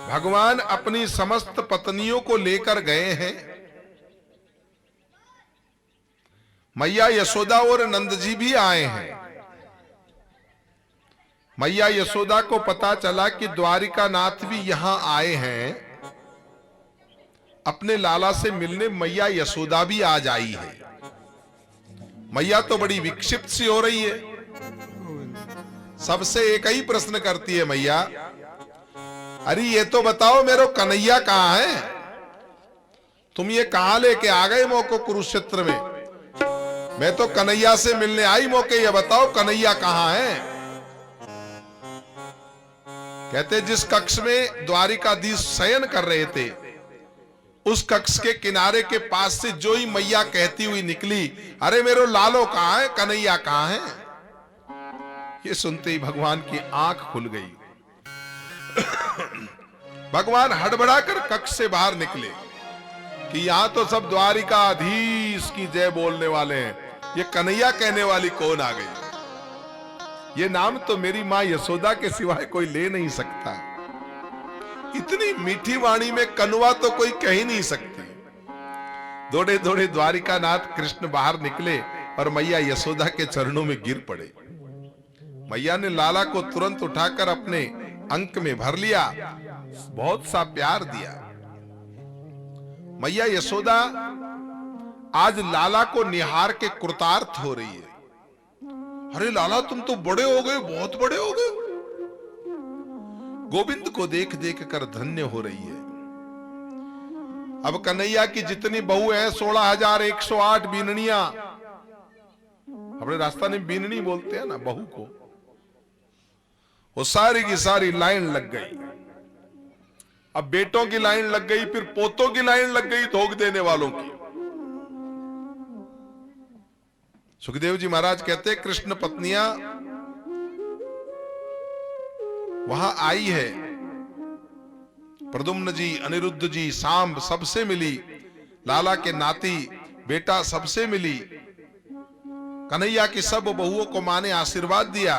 भगवान अपनी समस्त पत्नियों को लेकर गए हैं। मैया यशोदा और नंद जी भी आए हैं। मैया यशोदा को पता चला कि द्वारिका नाथ भी यहां आए हैं। अपने लाला से मिलने मैया यशोदा भी आज आई है। मैया तो बड़ी विक्षिप्त सी हो रही है। सबसे एक ही प्रश्न करती है मैया, अरे ये तो बताओ मेरो कन्हैया कहां है? तुम ये कहां लेके आ गए मौको कुरुक्षेत्र में? मैं तो कन्हैया से मिलने आई मौके, ये बताओ कन्हैया कहां है? कहते जिस कक्ष में द्वारिकाधीश शयन कर रहे थे, उस कक्ष के किनारे के पास से जो ही मैया कहती हुई निकली, अरे मेरो लालो कहां है, कन्हैया कहां है? ये सुनते ही भगवान की आंख खुल गई। भगवान हड़बड़ाकर कक्ष से बाहर निकले कि यहां तो सब द्वारिकाधीश की जय बोलने वाले हैं, ये कन्हैया कहने वाली कौन आ गई? ये नाम तो मेरी मां यशोदा के सिवाय कोई ले नहीं सकता। इतनी मीठी वाणी में कनुआ तो कोई कह ही नहीं सकती। दौड़े दौड़े द्वारिका नाथ कृष्ण बाहर निकले और मैया यशोदा के चरणों में गिर पड़े। मैया ने लाला को तुरंत उठाकर अपने अंक में भर लिया, बहुत सा प्यार दिया। मैया यशोदा आज लाला को निहार के कृतार्थ हो रही है। अरे लाला तुम तो बड़े हो गए, बहुत बड़े हो गए। गोविंद को देख देख कर धन्य हो रही है। अब कन्हैया की जितनी बहू है 16,108 बीननियां, अपने रास्ता में बीननी बोलते हैं ना बहू को, वो सारी की सारी लाइन लग गई। अब बेटों की लाइन लग गई, फिर पोतों की लाइन लग गई धोख देने वालों की। सुखदेव जी महाराज कहते हैं कृष्ण पत्नियां वहां आई है। प्रद्युम्न जी, अनिरुद्ध जी, सांब सबसे मिली। लाला के नाती बेटा सबसे मिली। कन्हैया की सब बहुओं को मां ने आशीर्वाद दिया।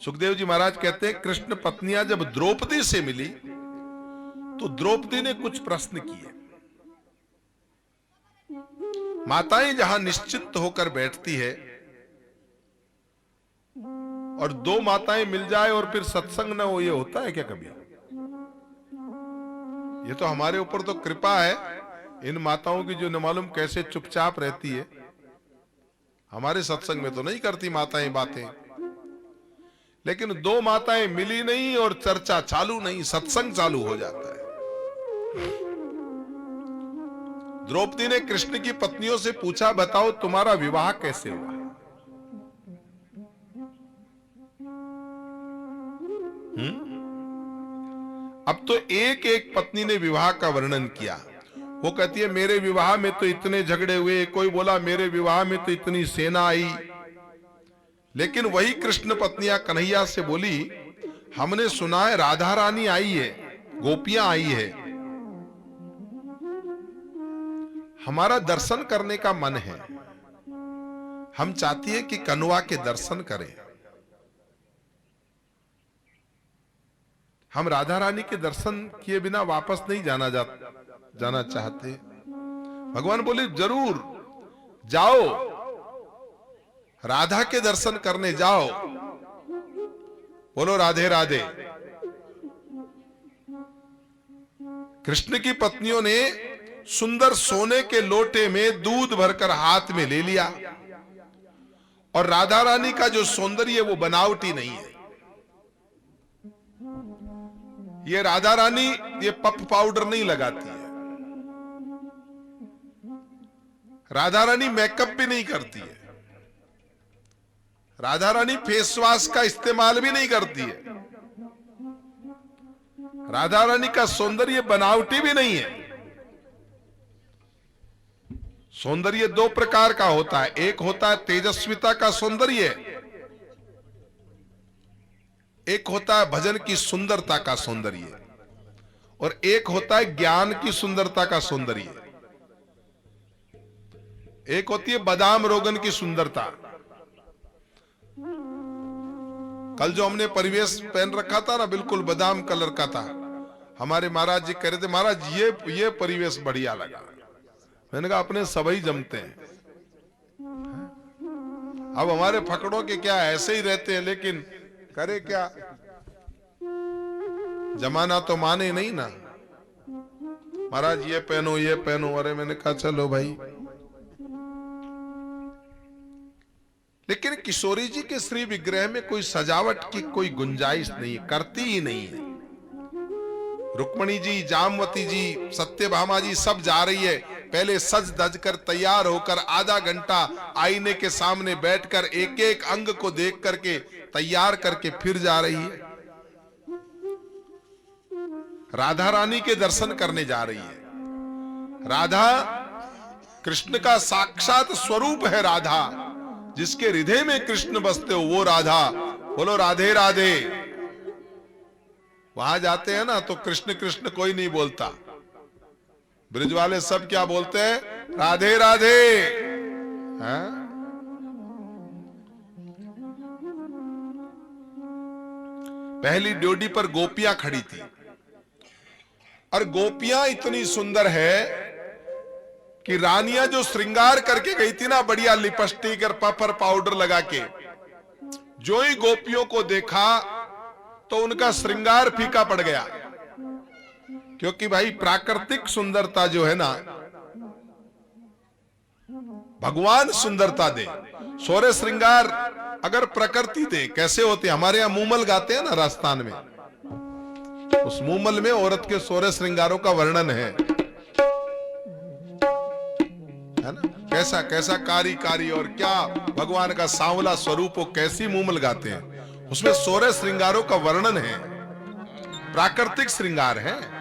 सुखदेव जी महाराज कहते हैं कृष्ण पत्नियां जब द्रौपदी से मिली तो द्रौपदी ने कुछ प्रश्न किए। माताएं जहां निश्चित होकर बैठती है और दो माताएं मिल जाए और फिर सत्संग न हो, ये होता है क्या कभी? ये तो हमारे ऊपर तो कृपा है इन माताओं की जो न मालूम कैसे चुपचाप रहती है। हमारे सत्संग में तो नहीं करती माताएं बातें, लेकिन दो माताएं मिली नहीं और चर्चा चालू नहीं, सत्संग चालू हो जाता है। द्रौपदी ने कृष्ण की पत्नियों से पूछा, बताओ तुम्हारा विवाह कैसे हुआ? अब तो एक एक पत्नी ने विवाह का वर्णन किया। वो कहती है मेरे विवाह में तो इतने झगड़े हुए, कोई बोला मेरे विवाह में तो इतनी सेना आई। लेकिन वही कृष्ण पत्नियां कन्हैया से बोली, हमने सुना है राधा रानी आई है, गोपियां आई है, हमारा दर्शन करने का मन है, हम चाहती है कि कन्वा के दर्शन करें। हम राधा रानी के दर्शन किए बिना वापस नहीं जाना चाहते। भगवान बोले जरूर जाओ, राधा के दर्शन करने जाओ। बोलो राधे राधे। कृष्ण की पत्नियों ने सुंदर सोने के लोटे में दूध भरकर हाथ में ले लिया और राधा रानी का जो सौंदर्य वो बनावटी नहीं है। ये राधा रानी ये पफ पाउडर नहीं लगाती है, राधा रानी मेकअप भी नहीं करती है, राधा रानी फेस वॉश का इस्तेमाल भी नहीं करती है। राधा रानी का सौंदर्य बनावटी भी नहीं है। सौंदर्य दो प्रकार का होता है, एक होता है तेजस्विता का सौंदर्य, एक होता है भजन की सुंदरता का सौंदर्य, और एक होता है ज्ञान की सुंदरता का सौंदर्य। एक होती है बादाम रोगन की सुंदरता। कल जो हमने परिवेश पहन रखा था ना, बिल्कुल बादाम कलर का था। हमारे महाराज जी कह रहे थे, महाराज ये परिवेश बढ़िया लगा। मैंने कहा अपने सभी जमते हैं। अब हमारे फकड़ों के क्या ऐसे ही रहते हैं, लेकिन करे क्या, जमाना तो माने नहीं ना। महाराज ये पहनो ये पहनो, अरे मैंने कहा चलो भाई। लेकिन किशोरी जी के श्री विग्रह में कोई सजावट की कोई गुंजाइश नहीं, करती ही नहीं है। रुक्मणी जी, जामवती जी, सत्यभामा जी सब जा रही है, पहले सज धज कर तैयार होकर आधा घंटा आईने के सामने बैठकर एक एक अंग को देख करके तैयार करके फिर जा रही है। राधा रानी के दर्शन करने जा रही है। राधा कृष्ण का साक्षात स्वरूप है। राधा जिसके हृदय में कृष्ण बसते हो वो राधा। बोलो राधे राधे। वहां जाते हैं ना तो कृष्ण कृष्ण कोई नहीं बोलता, ब्रिज वाले सब क्या बोलते हैं, राधे राधे। हाँ? पहली ड्योढ़ी पर गोपियां खड़ी थी, और गोपियां इतनी सुंदर है कि रानियां जो श्रृंगार करके गई थी ना, बढ़िया लिपस्टिक और पर्पल पाउडर लगा के, जो ही गोपियों को देखा तो उनका श्रृंगार फीका पड़ गया। क्योंकि भाई प्राकृतिक सुंदरता जो है ना, भगवान सुंदरता दे। सोरे श्रृंगार अगर प्रकृति दे कैसे होते। हमारे यहां मूमल गाते हैं ना राजस्थान में, उस मूमल में औरत के सोरे श्रृंगारों का वर्णन है ना। कैसा कैसा कारी कारी और क्या भगवान का सांवला स्वरूप हो, कैसी मूमल गाते हैं। उसमें सोरे श्रृंगारों का वर्णन है, प्राकृतिक श्रृंगार है।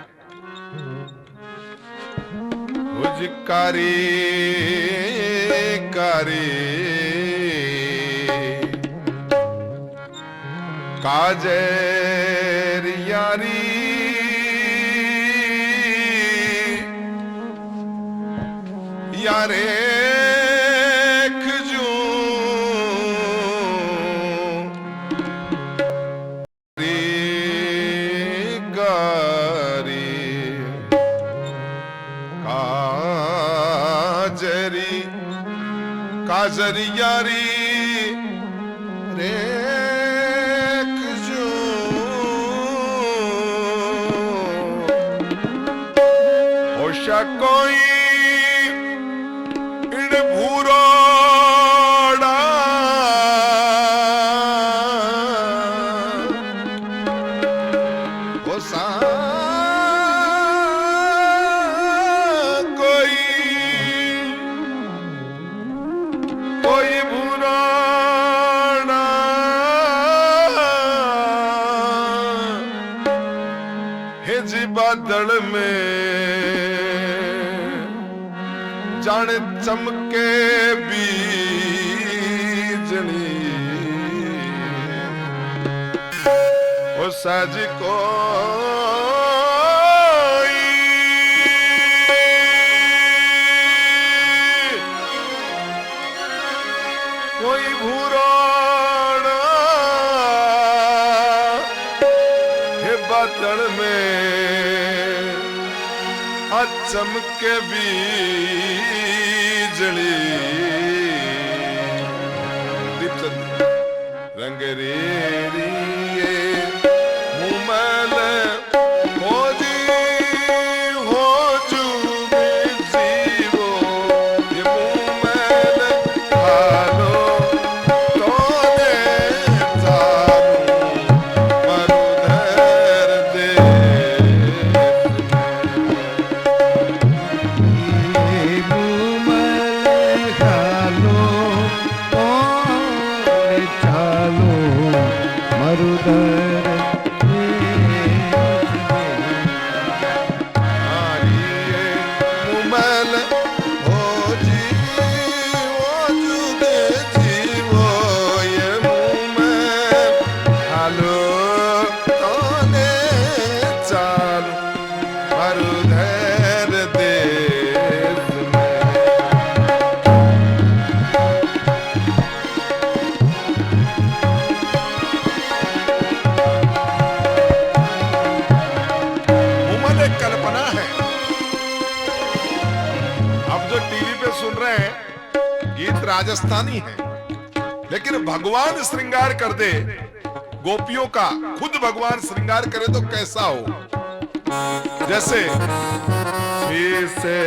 कारी कारी काजेर यारी यारे खजू रे गारी काजरी काजरी यारी रे खजू होशा कोई भूरोड़ा हो सा कोई भूरोड़ा है जी बादल में जाने चमके बीजनी ओ साज कोई भूरोड़ा है बादल में चमके बीजली रंग रेरी मुमल हो जी हो जू जीवो ये मुमल हालो तो दे तारू मरुधर दे मुमल गीत राजस्थानी है, लेकिन भगवान श्रृंगार कर दे गोपियों का, खुद भगवान श्रृंगार करे तो कैसा हो। जैसे से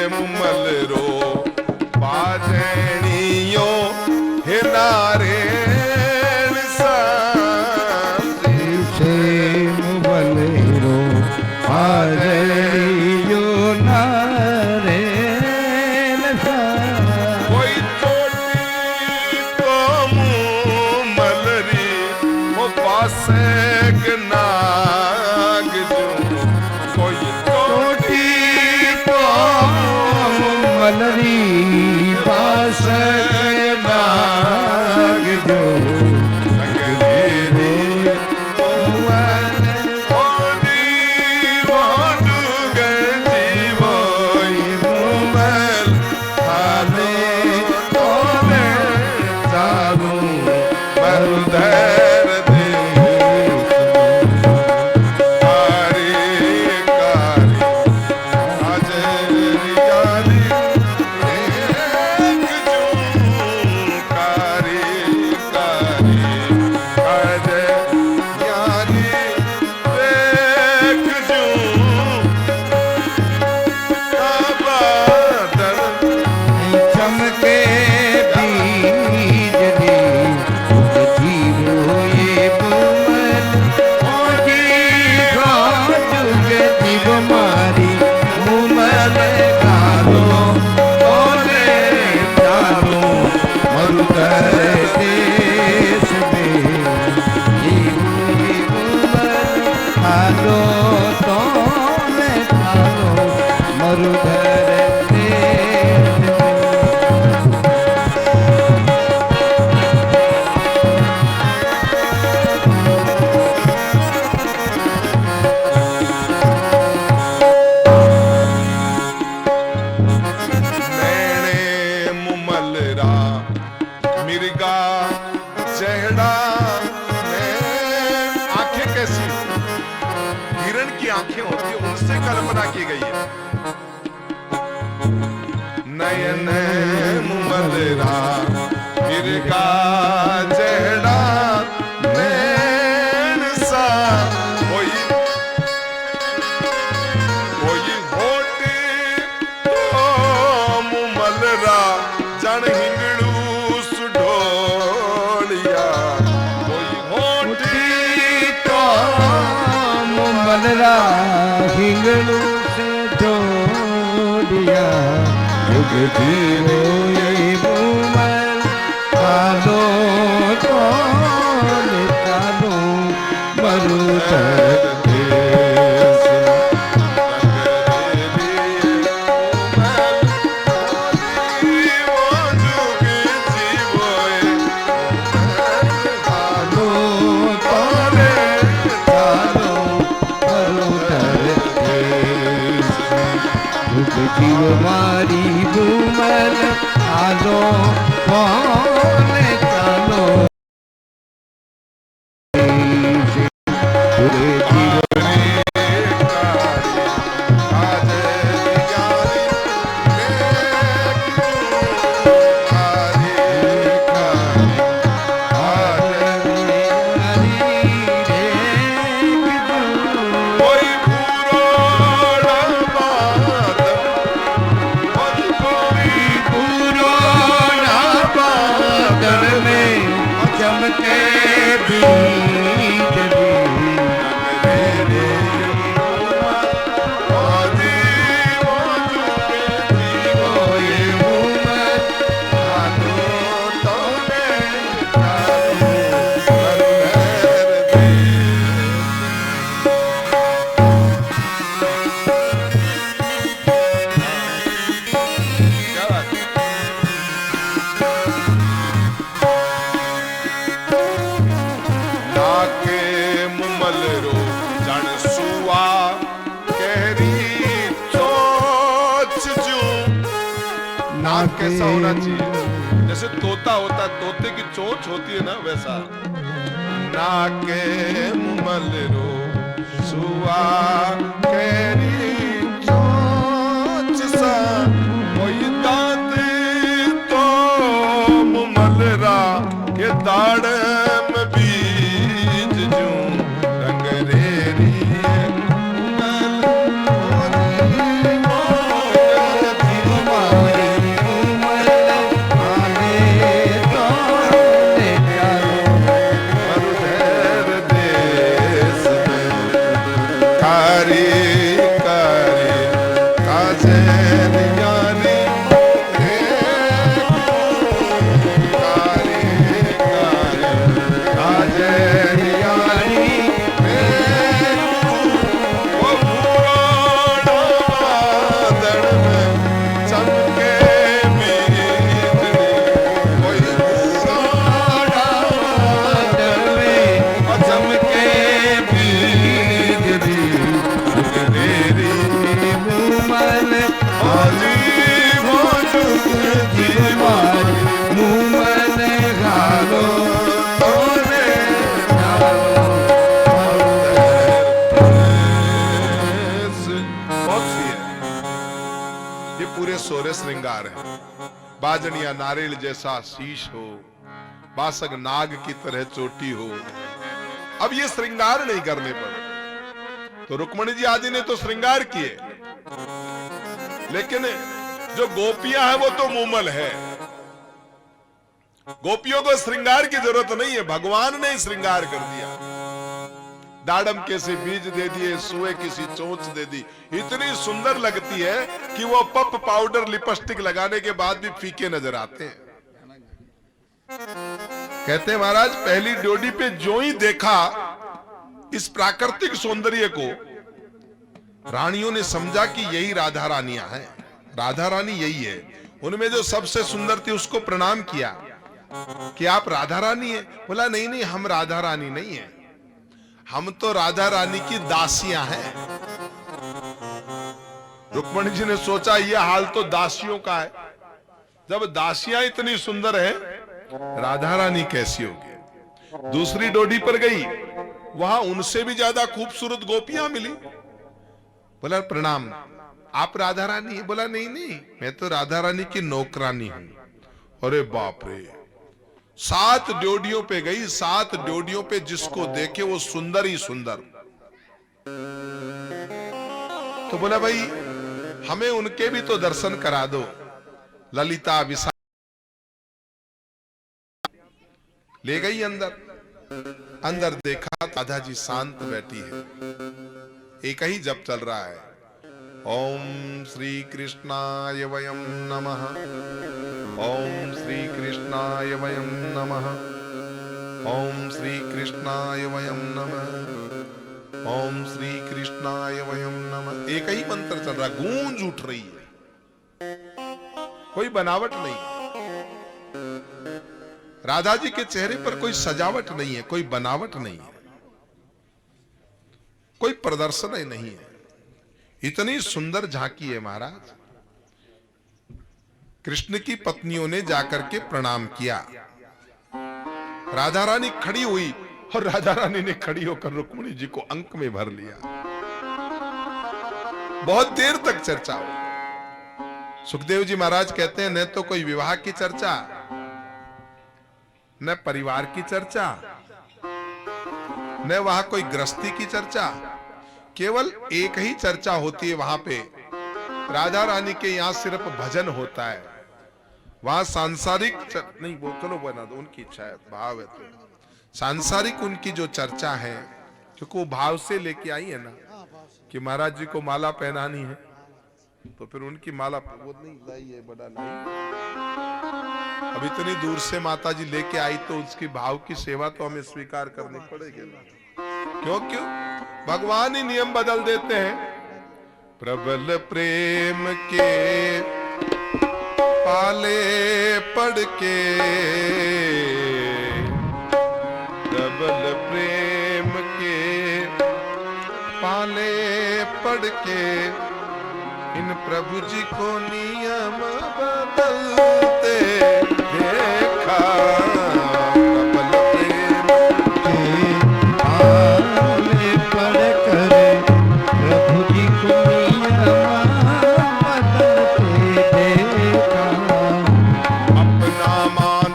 मुमल रो बाजनियो हे नारे आंखें होती है, उनसे कल्पना की गई है। नयन मुमलरा मिर्गा जहड़ा नैन सा कोई होट तो मुमलरा जन हिंगड़ू सुढोलिया कोई होट तो मुमलरा हिंगड़ू से जोड़िया युग जीरो ये मुमल कालो तो निकालो मरुतर जीव मारी बुमल आलो कौन चालो कैसा होना चाहिए, जैसे तोता होता है, तोते की चोंच होती है ना, वैसा नाके मुमल रो सुआ केरी चोंच सा कोई दांत तो श्रृंगार है। बाजनिया नारियल जैसा शीश हो, बासक नाग की तरह चोटी हो। अब ये श्रृंगार नहीं करने पर तो रुक्मणी जी आदि ने तो श्रृंगार किए, लेकिन जो गोपियां हैं वो तो मूमल है। गोपियों को श्रृंगार की जरूरत नहीं है, भगवान ने श्रृंगार कर दिया। दाड़म के से बीज दे दिए, सुए किसी चोंच दे दी, इतनी सुंदर लगती है कि वो पप पाउडर लिपस्टिक लगाने के बाद भी फीके नजर आते हैं। कहते हैं महाराज पहली ड्योढ़ी पे जो ही देखा इस प्राकृतिक सौंदर्य को, रानियों ने समझा कि यही राधा रानियां हैं, राधा रानी यही है। उनमें जो सबसे सुंदर थी उसको प्रणाम किया कि आप राधा रानी है। बोला नहीं नहीं, हम राधा रानी नहीं है, हम तो राधा रानी की दासियां हैं। रुक्मणी जी ने सोचा यह हाल तो दासियों का है, जब दासियां इतनी सुंदर है राधा रानी कैसी होगी। दूसरी डोडी पर गई, वहां उनसे भी ज्यादा खूबसूरत गोपियां मिली। बोला प्रणाम, आप राधा रानी है? बोला नहीं नहीं, मैं तो राधा रानी की नौकरानी हूं। अरे बाप रे, 7 ड्योढ़ियों पे गई, 7 ड्योढ़ियों पे जिसको देखे वो सुंदर ही सुंदर। तो बोला भाई हमें उनके भी तो दर्शन करा दो। ललिता विशाल ले गई अंदर। अंदर देखा राधा जी शांत बैठी है, एक ही जप चल रहा है, ओम श्री कृष्णाय वयम नमः, ओम श्री कृष्णाय वयम नमः, ओम श्री कृष्णाय वयम नमः, ओम श्री कृष्णाय वयम नमः। एक ही मंत्र चल रहा, गूंज उठ रही है, कोई बनावट नहीं। राधा जी के चेहरे पर कोई सजावट नहीं है, कोई बनावट नहीं है, कोई प्रदर्शन ही नहीं है। इतनी सुंदर झांकी है महाराज। कृष्ण की पत्नियों ने जाकर के प्रणाम किया। राधा रानी खड़ी हुई और राधा रानी ने खड़ी होकर रुक्मिणी जी को अंक में भर लिया। बहुत देर तक चर्चा हुई। सुखदेव जी महाराज कहते हैं न तो कोई विवाह की चर्चा, न परिवार की चर्चा, न वहां कोई गृहस्थी की चर्चा, केवल एक ही चर्चा होती है वहां पे। राधा रानी के यहां सिर्फ भजन होता है, वहां सांसारिक नहीं, वो चलो बना दो, उनकी इच्छा है, भाव है। तो सांसारिक उनकी जो चर्चा है, क्योंकि वो भाव से लेके आई है ना कि महाराज जी को माला पहनानी है, तो फिर उनकी माला वो नहीं लाई है, बड़ा लाई। अब इतनी दूर से माता जी लेके आई तो उसकी भाव की सेवा तो हमें स्वीकार करनी पड़ेगी ना। क्यों क्यों? भगवान ही नियम बदल देते हैं। प्रबल प्रेम के पाले पड़ के, प्रबल प्रेम के पाले पड़ के, इन प्रभु जी को नियम बदलते देखा। प्रबल प्रेम के पाले पड़ कर प्रभु जी को नियम बदलते देखा। अपना मान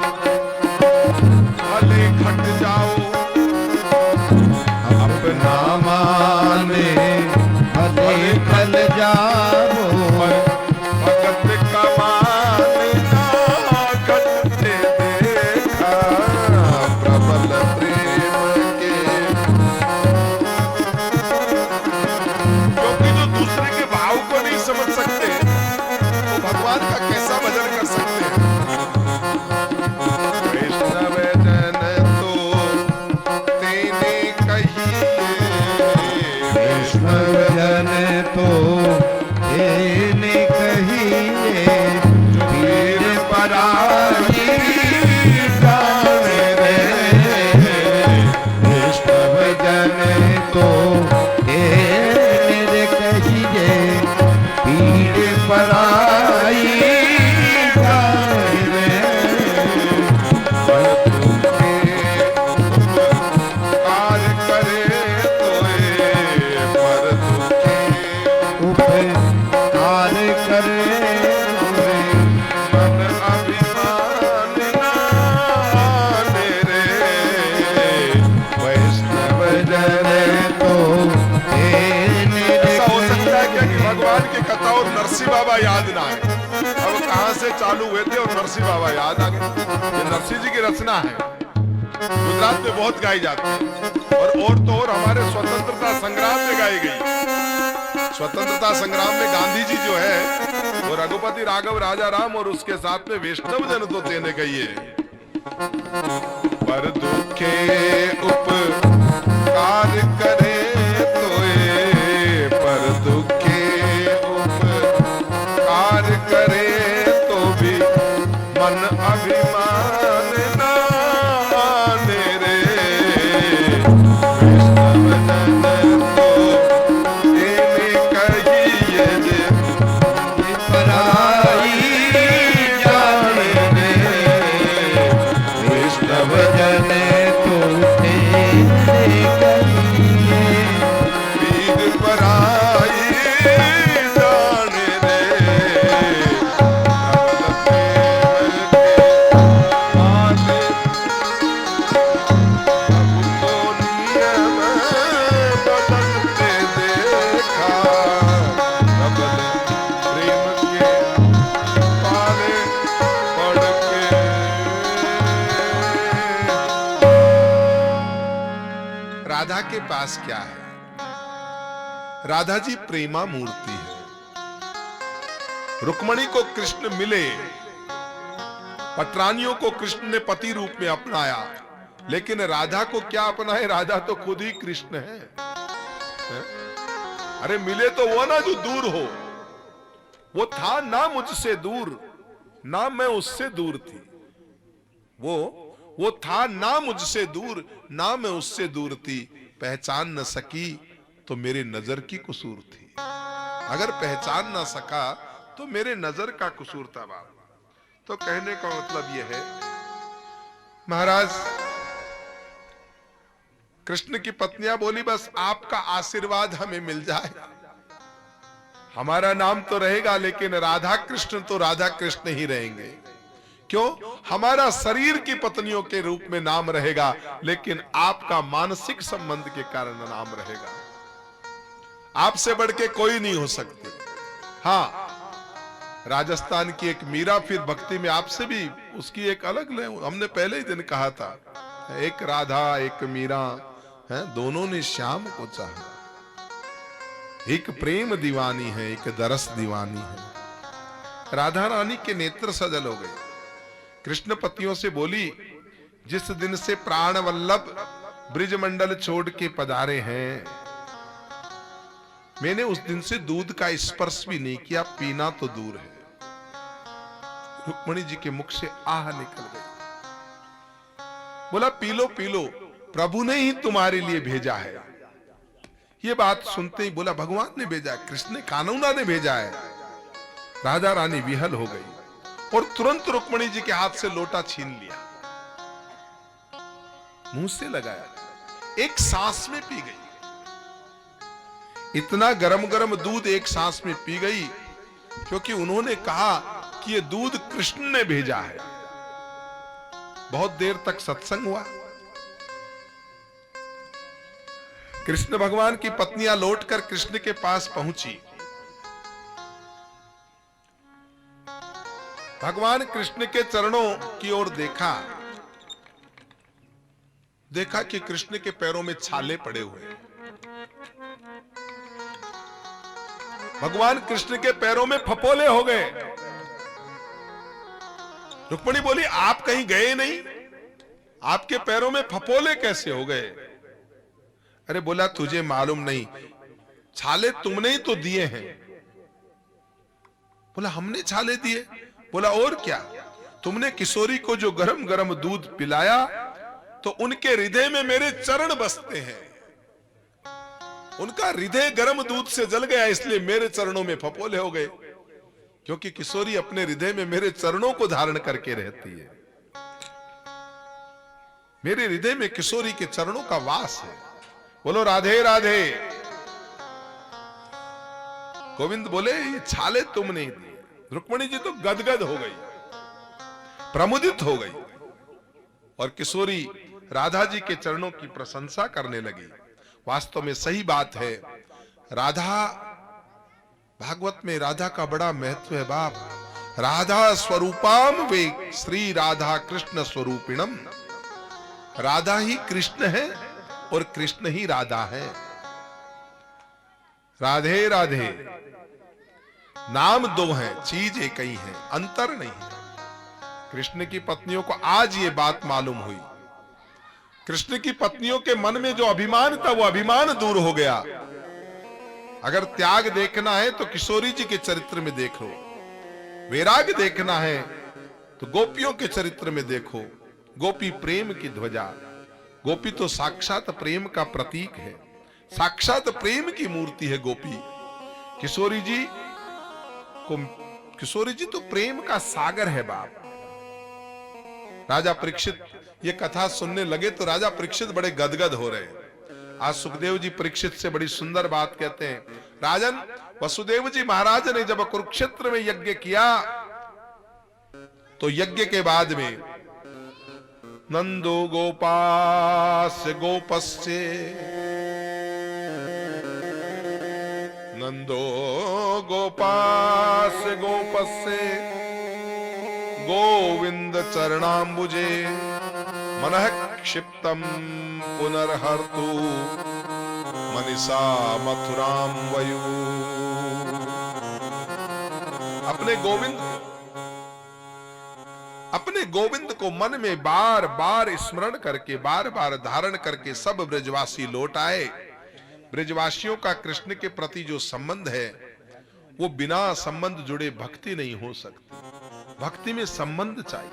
भले घट जाओ, अपना माने भले खल जाओ, भगत का मान बाबा याद ना आए। अब कहां से चालू हुए थे और नरसिंह बाबा याद आ गए। ये नरसिंह जी की रचना है, गुजरात में बहुत गाई जाती है और तो और हमारे स्वतंत्रता संग्राम में गाई गई। स्वतंत्रता संग्राम में गांधी जी जो है वो रघुपति राघव राजा राम और उसके साथ में वैष्णव जन तो देने गई है। पर दुखे उपकार करे तोए, पर दुखे उपकार करे तो भी मन अभिमान ना आने रे। वैष्णव जन तो तेने कहिए जे पराई जाने रे, वैष्णव जन तो तेरे कहिए पीर पराई जाने रे। राधा के पास क्या है? राधा जी प्रेमा मूर्ति है। रुक्मणी को कृष्ण मिले, पटरानियों को कृष्ण ने पति रूप में अपनाया, लेकिन राधा को क्या अपनाए? राधा तो खुद ही कृष्ण है। अरे मिले तो वो ना जो दूर हो, वो था ना मुझसे दूर, ना मैं उससे दूर थी। वो था ना मुझसे दूर, ना मैं उससे दूर थी। पहचान न सकी तो मेरे नजर की कसूर थी। अगर पहचान ना सका तो मेरे नजर का कसूर था बाबा। तो कहने का मतलब यह है, महाराज कृष्ण की पत्नियां बोली बस आपका आशीर्वाद हमें मिल जाए, हमारा नाम तो रहेगा लेकिन राधा कृष्ण तो राधा कृष्ण ही रहेंगे। क्यों? हमारा शरीर की पत्नियों के रूप में नाम रहेगा, लेकिन आपका मानसिक संबंध के कारण नाम रहेगा। आपसे बढ़ के कोई नहीं हो सकती। हाँ, राजस्थान की एक मीरा फिर भक्ति में आपसे भी उसकी एक अलग ले, हमने पहले ही दिन कहा था, एक राधा एक मीरा है, दोनों ने श्याम को चाहा। एक प्रेम दीवानी है, एक दरस दीवानी है। राधा रानी के नेत्र सजल हो गए। कृष्ण पतियों से बोली, जिस दिन से प्राण वल्लभ ब्रिजमंडल छोड़ के पधारे हैं, मैंने उस दिन से दूध का स्पर्श भी नहीं किया, पीना तो दूर है। रुक्मणी जी के मुख से आह निकल गई। बोला पी लो पी लो, प्रभु ने ही तुम्हारे लिए भेजा है। ये बात सुनते ही बोला भगवान ने भेजा, कृष्ण ने कानूना ने भेजा है। राधा रानी विहल हो गई और तुरंत रुक्मणी जी के हाथ से लोटा छीन लिया, मुंह से लगाया, एक सांस में पी गई। इतना गरम गरम दूध एक सांस में पी गई, क्योंकि उन्होंने कहा कि ये दूध कृष्ण ने भेजा है। बहुत देर तक सत्संग हुआ। कृष्ण भगवान की पत्नियां लौटकर कृष्ण के पास पहुंची। भगवान कृष्ण के चरणों की ओर देखा कि कृष्ण के पैरों में छाले पड़े हुए हैं। भगवान कृष्ण के पैरों में फपोले हो गए। रुक्मणी बोली आप कहीं गए नहीं, आपके पैरों में फपोले कैसे हो गए? अरे बोला तुझे मालूम नहीं, छाले तुमने ही तो दिए हैं। बोला हमने छाले दिए? बोला और क्या, तुमने किशोरी को जो गरम गरम दूध पिलाया तो उनके हृदय में मेरे चरण बसते हैं, उनका हृदय गरम दूध से जल गया, इसलिए मेरे चरणों में फपोले हो गए। क्योंकि किशोरी अपने हृदय में मेरे चरणों को धारण करके रहती है। मेरे हृदय में किशोरी के चरणों का वास है। बोलो राधे राधे। गोविंद बोले ये छाले तुमने दिए। रुक्मणी जी तो गदगद हो गई, प्रमुदित हो गई, और किशोरी राधा जी के चरणों की प्रशंसा करने लगी। वास्तव में सही बात है, राधा भागवत में राधा का बड़ा महत्व है बाप। राधा स्वरूपाम वे श्री राधा कृष्ण स्वरूपिणम। राधा ही कृष्ण है और कृष्ण ही राधा है। राधे राधे नाम दो हैं, चीज एक ही है, अंतर नहीं है। कृष्ण की पत्नियों को आज ये बात मालूम हुई। कृष्ण की पत्नियों के मन में जो अभिमान था वो अभिमान दूर हो गया। अगर त्याग देखना है तो किशोरी जी के चरित्र में देखो, वैराग देखना है तो गोपियों के चरित्र में देखो। गोपी प्रेम की ध्वजा, गोपी तो साक्षात प्रेम का प्रतीक है, साक्षात प्रेम की मूर्ति है गोपी। किशोरी जी तो प्रेम का सागर है बाप। राजा परीक्षित ये कथा सुनने लगे तो राजा परीक्षित बड़े गदगद हो रहे हैं। आज सुखदेव जी परीक्षित से बड़ी सुंदर बात कहते हैं। राजन, वसुदेव जी महाराज ने जब कुरुक्षेत्र में यज्ञ किया तो यज्ञ के बाद में नंदो गोपास्य गोपस्य, नंदो गोपास्य गोपस्य गोविंद चरणाम्बुजे मनः क्षिप्तम पुनर्हर्तु मनीषा मथुराम वयु। अपने गोविंद को मन में बार बार स्मरण करके, बार बार धारण करके सब ब्रजवासी लौट आए। ब्रजवासियों का कृष्ण के प्रति जो संबंध है वो बिना संबंध जुड़े भक्ति नहीं हो सकती। भक्ति में संबंध चाहिए।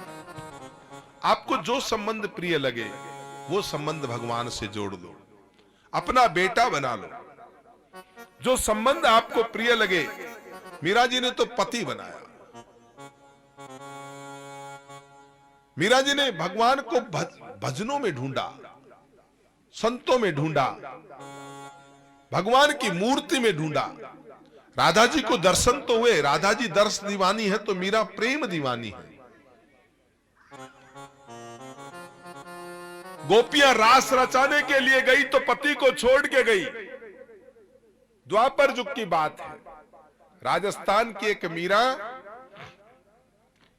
आपको जो संबंध प्रिय लगे वो संबंध भगवान से जोड़ लो, अपना बेटा बना लो। जो संबंध आपको प्रिय लगे, मीरा जी ने तो पति बनाया। मीरा जी ने भगवान को भजनों में ढूंढा, संतों में ढूंढा, भगवान की मूर्ति में ढूंढा। राधा जी को दर्शन तो हुए, राधा जी दर्श दीवानी है तो मीरा प्रेम दीवानी है। गोपियां रास रचाने के लिए गई तो पति को छोड़ के गई। द्वापर युग की बात है। राजस्थान की एक मीरा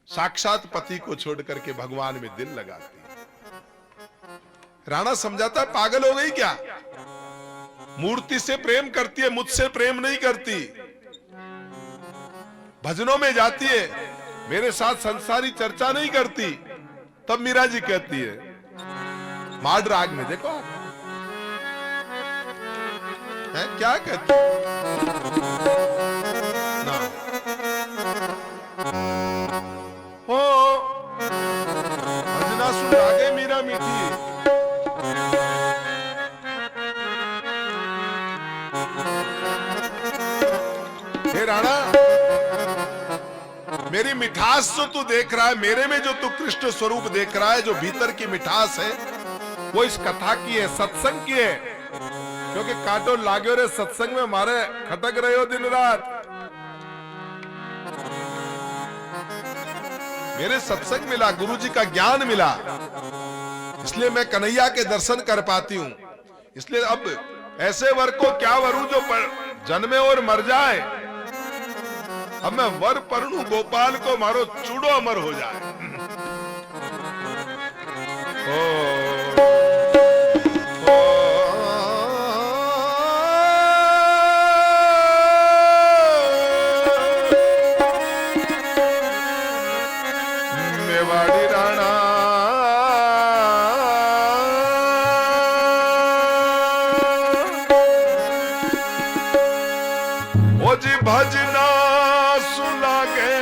साक्षात पति को छोड़ करके भगवान में दिल लगाती। राणा समझाता पागल हो गई क्या? मूर्ति से प्रेम करती है, मुझसे प्रेम नहीं करती। भजनों में जाती है, मेरे साथ संसारी चर्चा नहीं करती। तब मीरा जी कहती है, माड राग में देखो है क्या कहती ना, हो भजना सुन आगे मीरा मीठी। हे राणा, मेरी मिठास जो तू देख रहा है, मेरे में जो तू कृष्ण स्वरूप देख रहा है, जो भीतर की मिठास है वो इस कथा की है, सत्संग की है। क्योंकि कांटो लाग्यो रे सत्संग में मारे खटक रहे हो दिन रात। मेरे सत्संग मिला, गुरु जी का ज्ञान मिला, इसलिए मैं कन्हैया के दर्शन कर पाती हूं। इसलिए अब ऐसे वर को क्या वरू जो जन्मे और मर जाए। अब मैं वर परनू गोपाल को, मारो चूड़ो अमर हो जाए। मेवाड़ी राणा ओ जी भजना सुलागे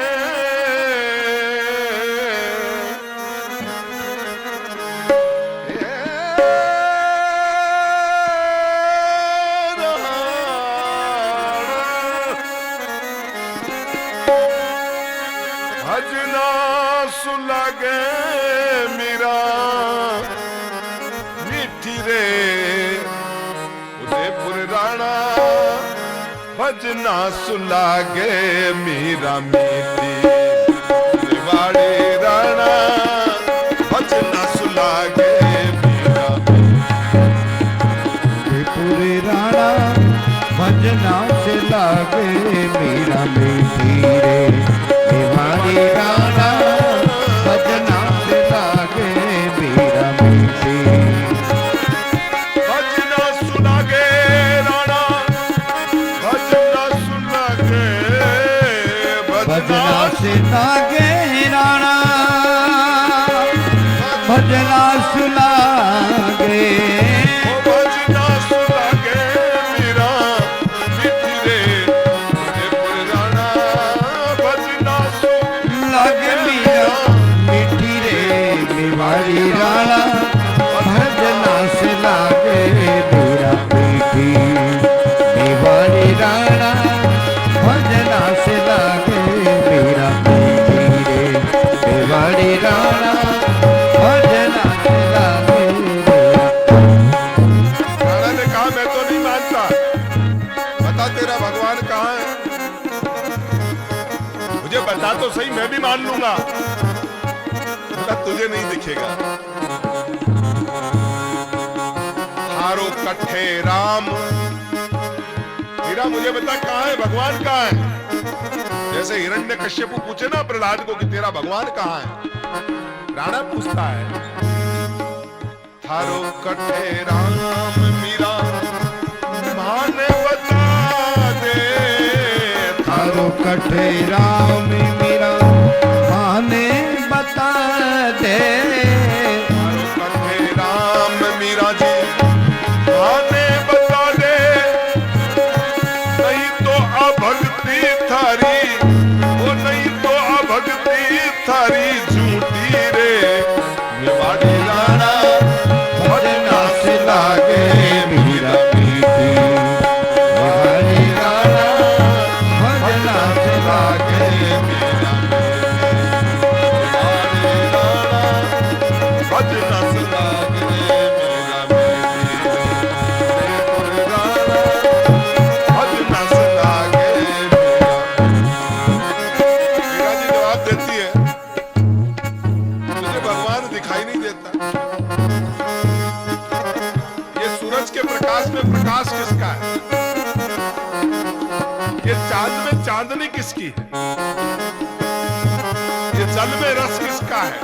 भजना सुलागे मीरा मीठी रे उदयपुर राणा। भजना सुलागे मीरा मीठी मेवाड़ी राणा। भजना सुलागे मीरा उदयपुर राणा। भजना से लागे मीरा मीठी रे मेवाड़ी राणा भजना से लागे मीरा मीठी भजना सुनागे राणा भजना सुनागे भजना से लागे राणा भजना सुनागे भजना सुनागे मीरा मीठी रे राणा भजना लागे मीरा मीठी रे मेवाड़ी राणा भजना से लागे मीरा मीठी मेवाड़ी राणा भजना से लागे मीरा मीठी रे मेवाड़ी राणा भजना से लागे राणा ने कहा मैं तो नहीं मानता, बता तेरा भगवान कहाँ है, मुझे बता तो सही, मैं भी मान लूंगा। बोला तुझे नहीं दिखेगा। हारो कट्ठे राम, हीरा मुझे बता कहाँ है, भगवान कहाँ है। जैसे हिरण्यकश्यप पूछे ना प्रहलाद को कि तेरा भगवान कहाँ है, राणा पूछता है थारो कट्ठे राम मीरा माने बता दे, थारो कट्ठे राम मीरा माने बता दे थारो कट्ठे राम मीरा जी माने बता दे, नहीं तो अभक्ति थारी, वो नहीं तो अभक्ति थारी झूठी रे मेवाड़ी राणा भजना से लागे मीरा मीठी मेवाड़ी राणा भजना से लागे भजना से लागे मेरा भजना से लागे मीरा जी जवाब देती है तुझे भगवान दिखाई नहीं देता, ये सूरज के प्रकाश में प्रकाश किसका है, ये चांद में चांदनी किसकी है, ये जल में रस किसका है।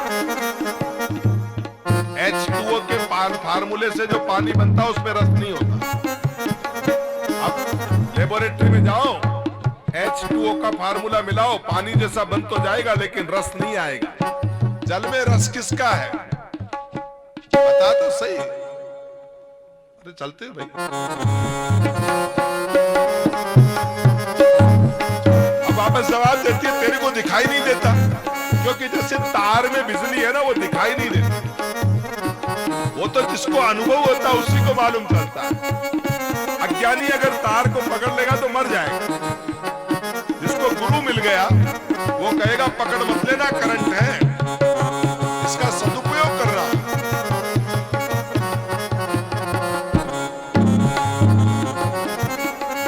H2O के फार्मूले से जो पानी बनता है उसमें रस नहीं होता। अब लेबोरेटरी में जाओ, H2O का फार्मूला मिलाओ, पानी जैसा बन तो जाएगा लेकिन रस नहीं आएगा। जल में रस किसका है, बता तो सही। अरे चलते भाई, अब वापस जवाब देती है तेरे को दिखाई नहीं देता, क्योंकि जैसे तार में बिजली है ना वो दिखाई नहीं देती, वो तो जिसको अनुभव होता है उसी को मालूम चलता है। अज्ञानी अगर तार को पकड़ लेगा तो मर जाएगा, जिसको गुरु मिल गया वो कहेगा पकड़ मत लेना, करंट है, इसका सदुपयोग कर रहा।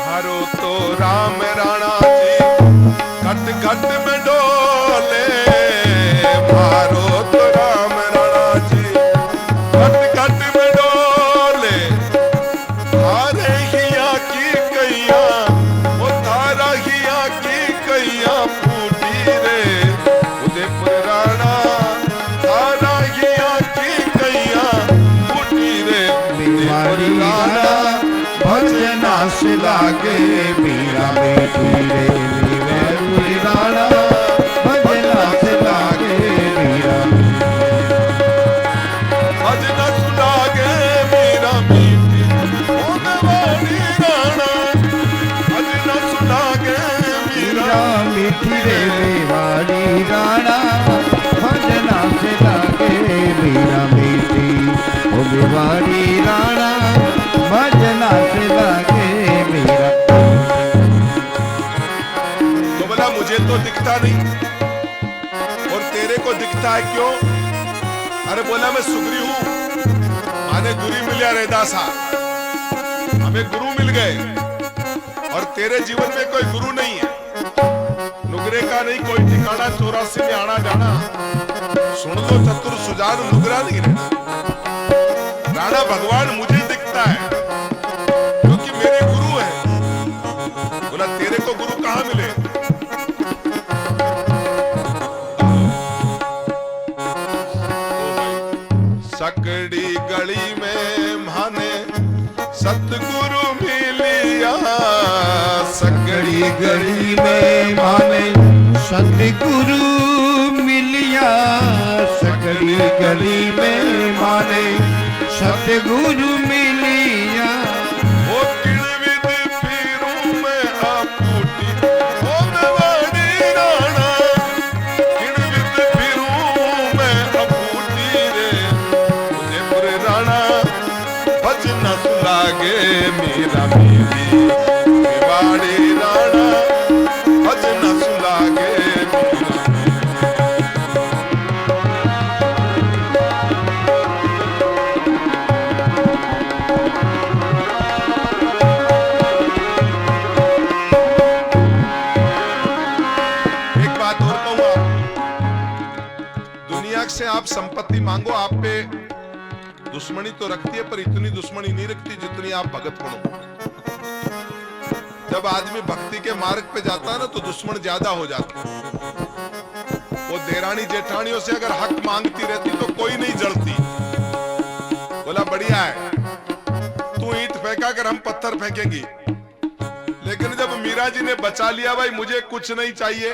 हारो तो राम राणा जी घट घट में डोले, हारो तो राम राणा जी घट घट में डोले, हारे हिया की कैया वो तारा हिया की कैया फूटी रे उदयपुर राणा, तारा हिया की कैया फूटी रे मेवाड़ी राणा भजना से लागे मीरा मीठी रे मेवाड़ी राणा भजना से लागे मीरा भजना सुनागे मीरा मीठी ओ मेवाड़ी राणा, भजना सुनागे मीरा मीठी रे मेवाड़ी राणा भजना से लागे मीरा मीठी ओ मेवाड़ी राणा भजना से लागे मीरा। तो बोला मुझे तो दिखता नहीं और तेरे को दिखता है क्यों, अरे बोला मैं सुग्री हूं, माने गुरु मिलिया रेदासा, हमें गुरु मिल गए और तेरे जीवन में कोई गुरु नहीं है, नुगरे का नहीं कोई ठिकाना, 84 में आना जाना, सुन लो चतुर सुजान नुगरा नहीं रहना। राणा भगवान मुझे दिखता है क्योंकि मेरे गुरु है, सतगुरु मिलिया सकड़ी गली में माने सतगुरु मिलिया सकड़ी गली में माने सतगुरु मिलिया ओ किणविद फिरूं मैं आपूटी ओ मेवाड़ी राणा किणविद फिरूं मैं आपूटी रे उदयपुर राणा भजन सुलागे मेरा मेरी मेवाड़ी राणा भजन सुलागे से आप संपत्ति मांगो, आप पे दुश्मनी तो रखती है पर इतनी दुश्मनी नहीं रखती जितनी आप भगत बनो। जब आदमी भक्ति के मार्ग पे जाता है ना तो दुश्मन ज्यादा हो जाता है। वो देरानी जेठानियों से अगर हक मांगती रहती तो कोई नहीं जलती। बोला बढ़िया है, तू ईंट फेंका कर हम पत्थर फेंकेंगी। लेकिन जब मीरा जी ने बचा लिया भाई मुझे कुछ नहीं चाहिए,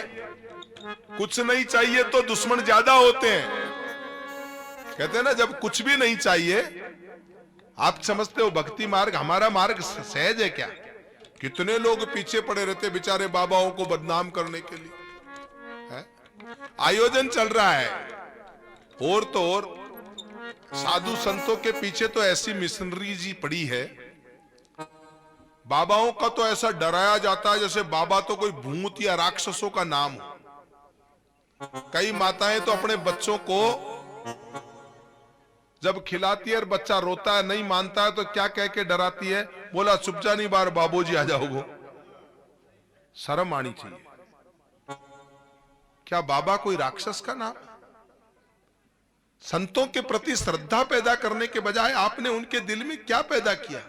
कुछ नहीं चाहिए तो दुश्मन ज्यादा होते हैं। कहते हैं ना जब कुछ भी नहीं चाहिए, आप समझते हो भक्ति मार्ग हमारा मार्ग सहज है क्या? कितने लोग पीछे पड़े रहते बेचारे बाबाओं को बदनाम करने के लिए है? आयोजन चल रहा है और तो और साधु संतों के पीछे तो ऐसी मिशनरी जी पड़ी है। बाबाओं का तो ऐसा डराया जाता है जैसे बाबा तो कोई भूत या राक्षसों का नाम हो। कई माताएं तो अपने बच्चों को जब खिलाती है और बच्चा रोता है नहीं मानता है तो क्या कह के डराती है? बोला चुप जा नहीं बार बाबूजी आ जाओगे। शर्म आनी चाहिए। क्या बाबा कोई राक्षस का नाम? संतों के प्रति श्रद्धा पैदा करने के बजाय आपने उनके दिल में क्या पैदा किया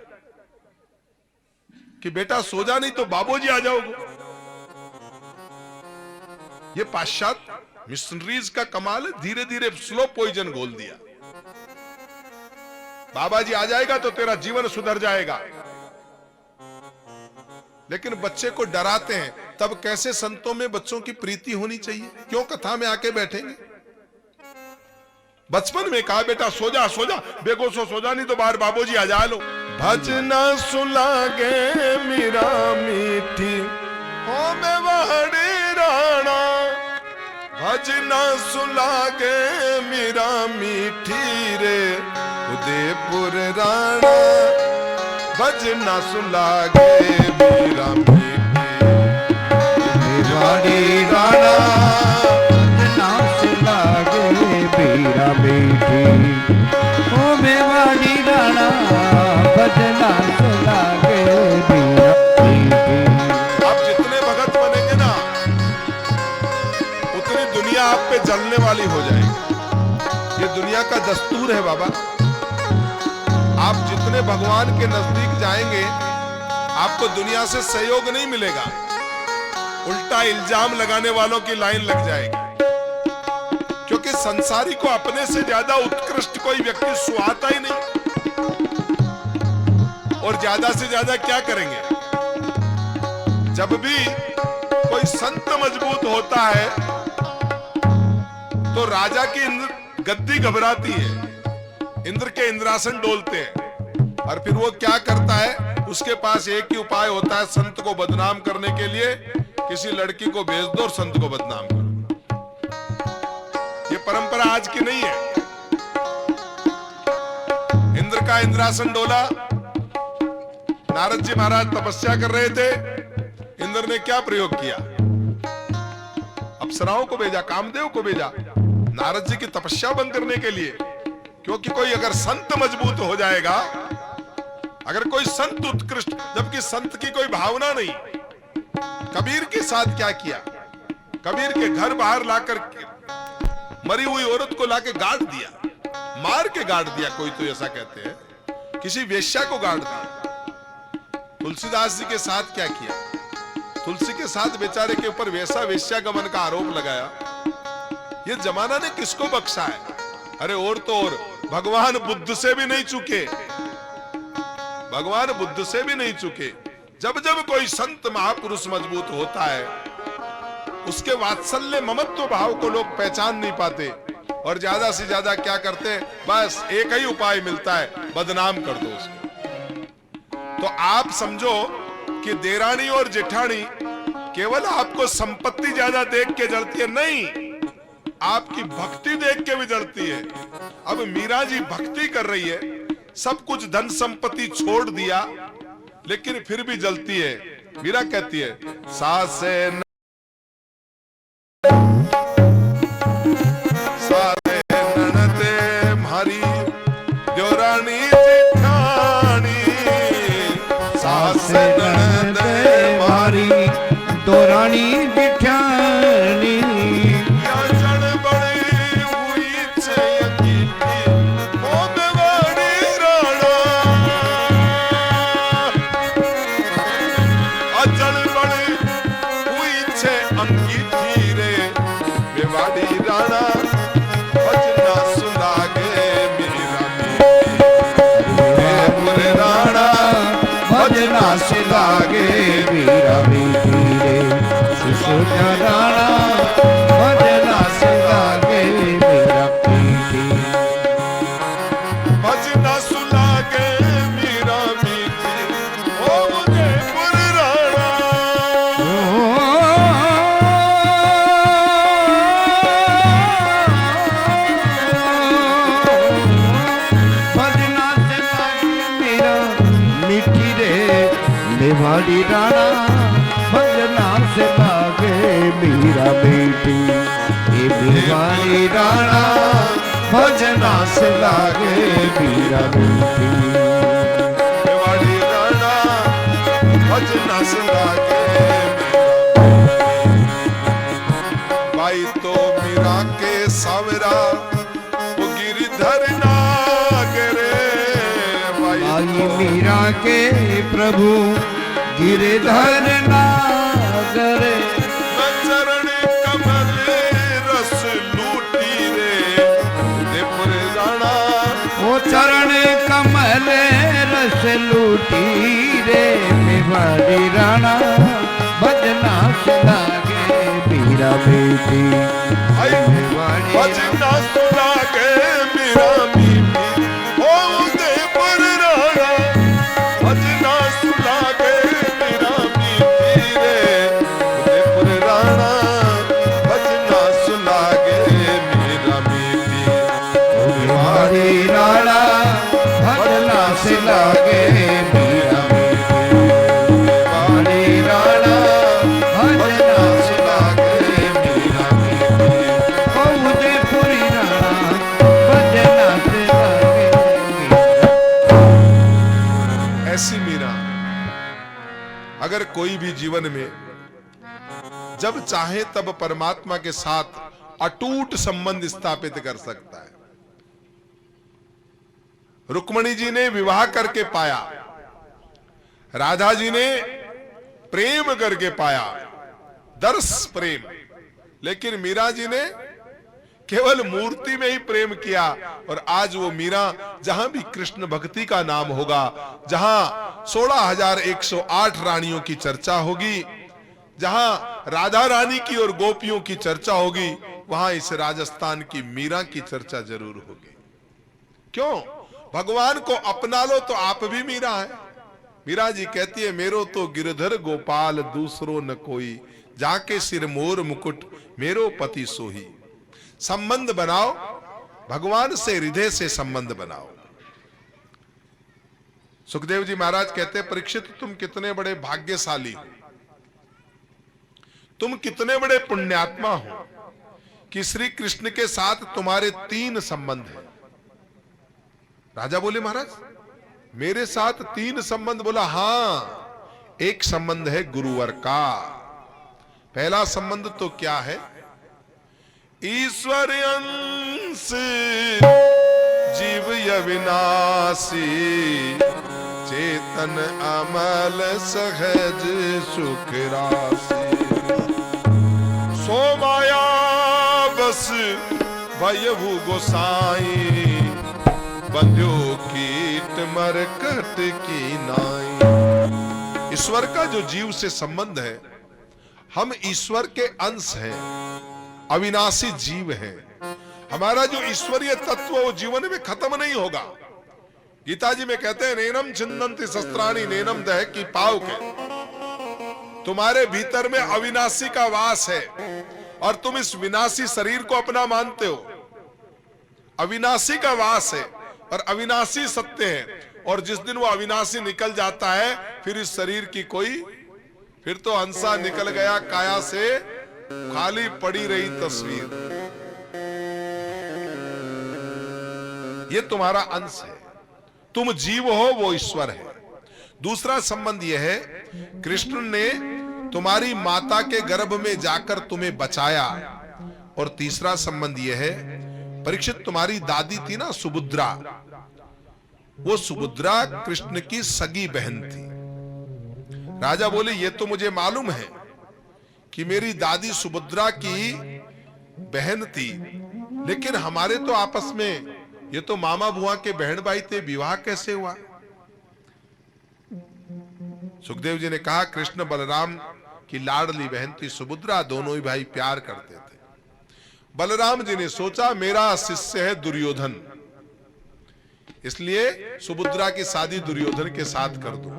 कि बेटा सो जा नहीं तो बाबूजी आ जाओगे। ये पाश्चात्य मिशनरीज का कमाल है, धीरे धीरे स्लो पॉइजन घोल दिया। बाबा जी आ जाएगा तो तेरा जीवन सुधर जाएगा, लेकिन बच्चे को डराते हैं। तब कैसे संतों में बच्चों की प्रीति होनी चाहिए? क्यों कथा में आके बैठेंगे? बचपन में कहा बेटा सो जा बेगो सो जा नहीं तो बाहर बाबूजी आ जा लो। भजना सुलागे मीरा मीठी हो मेवाड़ी राणा, भजना सुलागे मीरा मीठी रे उदयपुर राणा, भजना सुलागे मीरा मीठी मेवाड़ी राणा, भजना सुलागे मीरा मीठी ओ मेवाड़ी राणा, भजना सुलागे मीरा मीठी। आप जितने भगत बनेंगे ना उतनी दुनिया आप पे जलने वाली हो जाएगी। ये दुनिया का दस्तूर है बाबा। आप जितने भगवान के नजदीक जाएंगे आपको दुनिया से सहयोग नहीं मिलेगा, उल्टा इल्जाम लगाने वालों की लाइन लग जाएगी। क्योंकि संसारी को अपने से ज्यादा उत्कृष्ट कोई व्यक्ति सुहाता ही नहीं। और ज्यादा से ज्यादा क्या करेंगे? जब भी कोई संत मजबूत होता है तो राजा की गद्दी घबराती है, इंद्र के इंद्रासन डोलते हैं। और फिर वो क्या करता है? उसके पास एक ही उपाय होता है संत को बदनाम करने के लिए, किसी लड़की को भेज दो और संत को बदनाम करो। ये परंपरा आज की नहीं है। इंद्र का इंद्रासन डोला, नारद जी महाराज तपस्या कर रहे थे, इंद्र ने क्या प्रयोग किया? अप्सराओं को भेजा, कामदेव को भेजा नारद जी की तपस्या बंद करने के लिए। क्योंकि कोई अगर संत मजबूत हो जाएगा, अगर कोई संत उत्कृष्ट, जबकि संत की कोई भावना नहीं। कबीर के साथ क्या किया? कबीर के घर बाहर लाकर मरी हुई औरत को लाके गाड़ दिया, मार के गाड़ दिया। कोई तो ऐसा कहते हैं, किसी वेश्या को गाड़ दिया। तुलसीदास जी के साथ क्या किया? तुलसी के साथ बेचारे के ऊपर वैसा वेश्यागमन का आरोप लगाया। ये जमाना ने किसको बख्शा है? अरे और तो और भगवान बुद्ध से भी नहीं चूके। भगवान बुद्ध से भी नहीं चुके। जब जब कोई संत महापुरुष मजबूत होता है, उसके वात्सल्य ममत्व भाव को लोग पहचान नहीं पाते और ज्यादा से ज्यादा क्या करते हैं, बस एक ही उपाय मिलता है, बदनाम कर दो उसको। तो आप समझो कि देरानी और जेठानी केवल आपको संपत्ति ज्यादा देख के जलती है, नहीं, आपकी भक्ति देख के भी जलती है। अब मीरा जी भक्ति कर रही है, सब कुछ धन संपत्ति छोड़ दिया, लेकिन फिर भी जलती है। मीरा कहती है, सासे ननदे मारी देवरानी जेठानी, सासे ननदे मारी दोरानी बिठानी, से लागे मीरा मीठी रे सुसुना राणा, भजना से लागे मीरा मीठी, भजना सुलागे मीरा मीठी, ओ उदयपुर राणा। भजना से लागे मीरा मीठी रे मेवाड़ी राणा, भजना से लागे मीरा मीठी, ये मेवाड़ी राणा भजना से लागे मीरा मीठी, मेवाड़ी राणा भजना से लागे। भाई तो मीरा के सावरा वो गिरधर नागरे, भाई मीरा के प्रभु गिरधर नागरे, चरण कमल रस लूटी रे उदयपुर राणा, वो चरण कमल रस लूटी रे मेवाड़ी राणा, भजना से लागे मीरा मीठी, भजना से लागे मीरा मीठी, ओ उदयपुर राणा, भजना से लागे मीरा मीठी रे उदयपुर राणा, भजना से लागे मीरा मीठी, मेवाड़ी राणा भजना से लागे मीरा मीठी, मेवाड़ी राणा भजना से लागे मीरा मीठी, ओ उदयपुरी राणा भजना से लागे मीरा। ऐसी मीरा अगर कोई भी जीवन में जब चाहे तब परमात्मा के साथ अटूट संबंध स्थापित कर सकता है। रुक्मणी जी ने विवाह करके पाया, राधा जी ने प्रेम करके पाया, दर्श प्रेम, लेकिन मीरा जी ने केवल मूर्ति में ही प्रेम किया। और आज वो मीरा जहां भी कृष्ण भक्ति का नाम होगा, जहां 16,108 रानियों की चर्चा होगी, जहां राधा रानी की और गोपियों की चर्चा होगी, वहां इस राजस्थान की मीरा की चर्चा जरूर होगी। क्यों? भगवान को अपना लो तो आप भी मीरा है। मीरा जी कहती है, मेरो तो गिरधर गोपाल दूसरो न कोई, जाके सिर मोर मुकुट मेरो पति सोही। संबंध बनाओ, भगवान से हृदय से संबंध बनाओ। सुखदेव जी महाराज कहते हैं, परीक्षित तुम कितने बड़े भाग्यशाली हो, तुम कितने बड़े पुण्यात्मा हो कि श्री कृष्ण के साथ तुम्हारे 3 संबंध हैं। राजा बोले, महाराज मेरे साथ 3 संबंध? बोला, हां, एक संबंध है गुरुवर का। पहला संबंध तो क्या है? ईश्वर अंश जीव अविनाशी, चेतन अमल सहज सुख राशि, सो माया बस भयभु गोसाई, बंध्यो कीट मरकट घट की नाई। ईश्वर का जो जीव से संबंध है, हम ईश्वर के अंश हैं, अविनाशी जीव हैं। हमारा जो ईश्वरीय तत्व वो जीवन में खत्म नहीं होगा। गीता जी में कहते हैं नैनम छिन्दन्ति शस्त्राणि नैनम दह की पाव के। तुम्हारे भीतर में अविनाशी का वास है और तुम इस विनाशी शरीर को अपना मानते हो। अविनाशी का वास है और अविनाशी सत्य है, और जिस दिन वो अविनाशी निकल जाता है फिर इस शरीर की फिर तो अंसा निकल गया काया से, खाली पड़ी रही तस्वीर। ये तुम्हारा अंश है, तुम जीव हो, वो ईश्वर है। दूसरा संबंध यह है, कृष्ण ने तुम्हारी माता के गर्भ में जाकर तुम्हें बचाया। और तीसरा संबंध यह है, परीक्षित तुम्हारी दादी थी ना सुभद्रा, वो सुभद्रा कृष्ण की सगी बहन थी। राजा बोले ये तो मुझे मालूम है कि मेरी दादी सुभद्रा की बहन थी, लेकिन हमारे तो आपस में ये तो मामा बुआ के बहन भाई थे, विवाह कैसे हुआ? सुखदेव जी ने कहा कृष्ण बलराम की लाडली बहन थी सुभद्रा, दोनों ही भाई प्यार करते थे। बलराम जी ने सोचा मेरा शिष्य है दुर्योधन, इसलिए सुभद्रा की शादी दुर्योधन के साथ कर दो।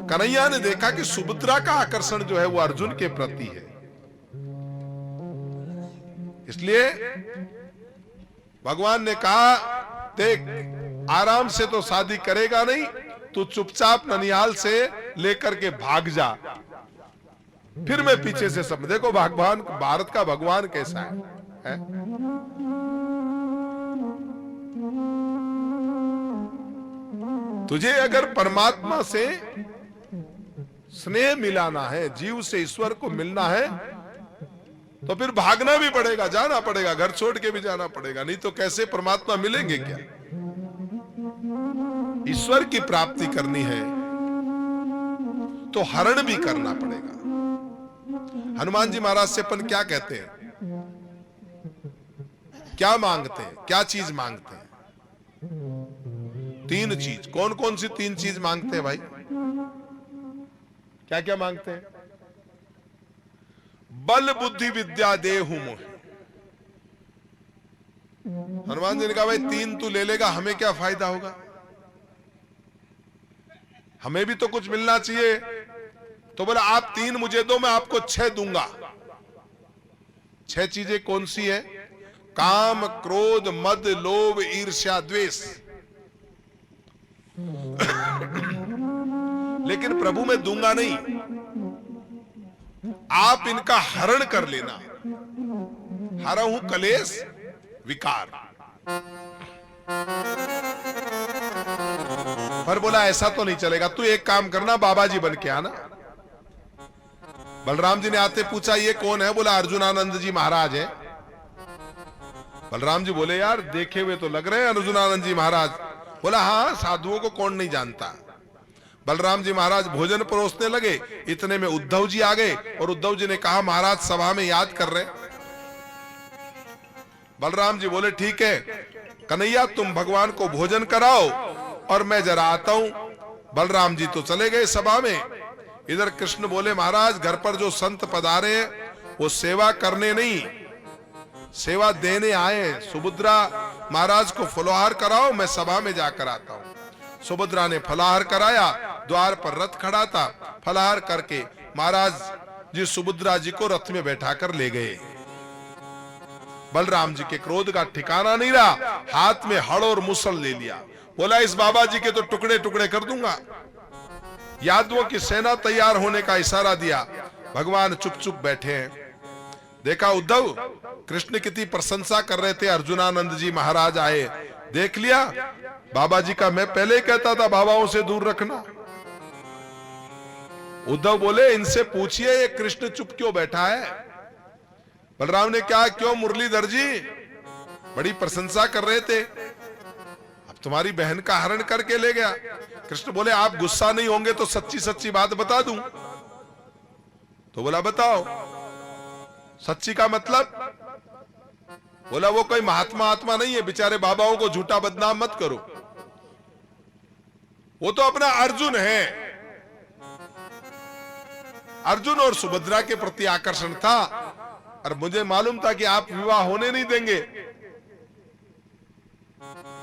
कन्हैया ने देखा कि सुभद्रा का आकर्षण जो है वो अर्जुन के प्रति है, इसलिए भगवान ने कहा देख आराम से तो शादी करेगा नहीं, तू चुपचाप ननिहाल से लेकर के भाग जा, फिर मैं पीछे से सब। देखो भगवान, भारत का भगवान कैसा है? तुझे अगर परमात्मा से स्नेह मिलाना है, जीव से ईश्वर को मिलना है, तो फिर भागना भी पड़ेगा, जाना पड़ेगा, घर छोड़ के भी जाना पड़ेगा, नहीं तो कैसे परमात्मा मिलेंगे क्या? ईश्वर की प्राप्ति करनी है तो हरण भी करना पड़ेगा। हनुमान जी महाराज से अपन क्या कहते हैं, क्या मांगते हैं, क्या चीज मांगते हैं? तीन चीज। कौन कौन सी तीन चीज मांगते हैं भाई? क्या क्या मांगते हैं? बल बुद्धि विद्या देहु मोहि। हनुमान जी ने कहा भाई तीन तू ले लेगा, हमें क्या फायदा होगा, हमें भी तो कुछ मिलना चाहिए। तो बोला आप तीन मुझे दो, मैं आपको 6 दूंगा। 6 चीजें कौन सी है? काम, क्रोध, मद, लोभ, ईर्ष्या, द्वेष। लेकिन प्रभु मैं दूंगा नहीं, आप इनका हरण कर लेना। हरहु कलेश विकार। पर बोला ऐसा तो नहीं चलेगा, तू एक काम करना, बाबा जी बन के आना। बलराम जी ने आते पूछा ये कौन है? बोला अर्जुनानंद जी महाराज है। बलराम जी बोले यार देखे हुए तो लग रहे हैं अर्जुनानंद जी महाराज। बोला हाँ, साधुओं को कौन नहीं जानता। बलराम जी महाराज भोजन परोसने लगे, इतने में उद्धव जी आ गए और उद्धव जी ने कहा महाराज सभा में याद कर रहे। बलराम जी बोले ठीक है कन्हैया, तुम भगवान को भोजन कराओ और मैं जरा आता हूं। बलराम जी तो चले गए सभा में। इधर कृष्ण बोले महाराज घर पर जो संत पधारे हैं वो सेवा करने नहीं, सेवा देने आए। सुभद्रा महाराज को फलोहार कराओ, मैं सभा में जाकर आता हूं। सुभद्रा ने फलाहार कराया, द्वार पर रथ खड़ा था। फलाहार करके महाराज जी सुभद्रा जी को रथ में बैठाकर ले गए। बलराम जी के क्रोध का ठिकाना नहीं रहा, हाथ में हड़ और मुसल ले लिया। बोला इस बाबा जी के तो टुकड़े टुकड़े कर दूंगा। यादवों की सेना तैयार होने का इशारा दिया। भगवान चुप चुप बैठे हैं। देखा उद्धव कृष्ण कितनी प्रशंसा कर रहे थे, अर्जुनानंद जी महाराज आए, देख लिया बाबा जी का। मैं पहले ही कहता था बाबाओं से दूर रखना। उद्धव बोले इनसे पूछिए ये कृष्ण चुप क्यों बैठा है। बलराम ने क्या क्यों मुरलीधर जी बड़ी प्रशंसा कर रहे थे, अब तुम्हारी बहन का हरण करके ले गया। कृष्ण बोले आप गुस्सा नहीं होंगे तो सच्ची सच्ची बात बता दूं। तो बोला बताओ। सच्ची का मतलब? बोला वो कोई महात्मा आत्मा नहीं है, बेचारे बाबाओं को झूठा बदनाम मत करो। वो तो अपना अर्जुन है। अर्जुन और सुभद्रा के प्रति आकर्षण था, और मुझे मालूम था कि आप विवाह होने नहीं देंगे,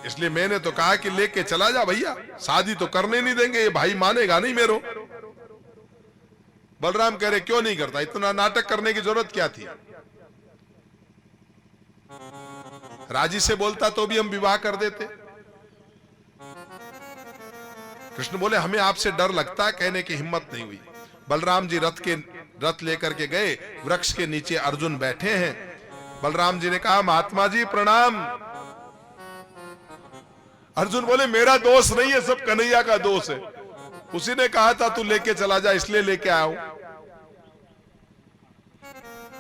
इसलिए मैंने तो कहा कि लेके चला जा भैया, शादी तो करने नहीं देंगे, ये भाई मानेगा नहीं मेरो। बलराम कह रहे क्यों नहीं करता, इतना नाटक करने की जरूरत क्या थी, राजी से बोलता तो भी हम विवाह कर देते। कृष्ण बोले हमें आपसे डर लगता है, कहने की हिम्मत नहीं हुई। बलराम जी रथ लेकर के गए, वृक्ष के नीचे अर्जुन बैठे हैं। बलराम जी ने कहा महात्मा जी प्रणाम। अर्जुन बोले मेरा दोष नहीं है, सब कन्हैया का दोष है, उसी ने कहा था तू लेके चला जा, इसलिए लेके आया हूं।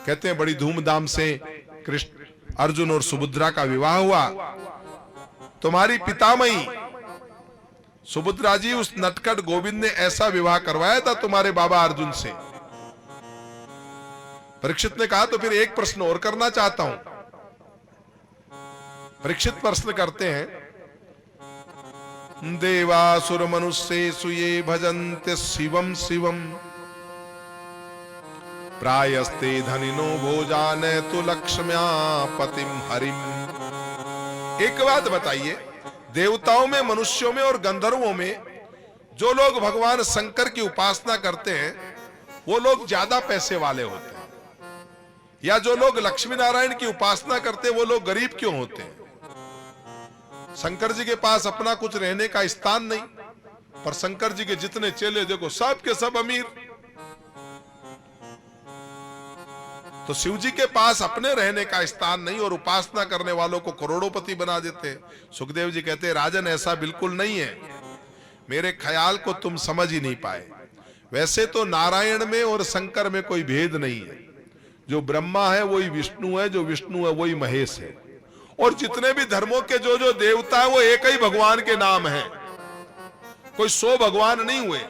कहते हैं बड़ी धूमधाम से कृष्ण अर्जुन और सुभद्रा का विवाह हुआ। तुम्हारी पितामही सुभद्रा जी उस नटखट गोविंद ने ऐसा विवाह करवाया था तुम्हारे बाबा अर्जुन से। परीक्षित ने कहा तो फिर एक प्रश्न और करना चाहता हूं। परीक्षित प्रश्न करते हैं, देवासुर मनुष्य सुये भजन्ते शिवम शिवम प्रायस्ते धनिनो भोजान तु लक्ष्म्या पतिम हरिम। एक बात बताइए, देवताओं में, मनुष्यों में और गंधर्वों में जो लोग भगवान शंकर की उपासना करते हैं वो लोग ज्यादा पैसे वाले होते हैं, या जो लोग लक्ष्मी नारायण की उपासना करते हैं वो लोग गरीब क्यों होते हैं? शंकर जी के पास अपना कुछ रहने का स्थान नहीं, पर शंकर जी के जितने चेले देखो सब के सब अमीर। तो शिव जी के पास अपने रहने का स्थान नहीं और उपासना करने वालों को करोड़ोंपति बना देते हैं। सुखदेव जी कहते हैं राजन ऐसा बिल्कुल नहीं है, मेरे ख्याल को तुम समझ ही नहीं पाए। वैसे तो नारायण में और शंकर में कोई भेद नहीं है, जो ब्रह्मा है वही विष्णु है, जो विष्णु है वही महेश है, और जितने भी धर्मों के जो जो देवता है वो एक ही भगवान के नाम है, कोई 100 भगवान नहीं हुए।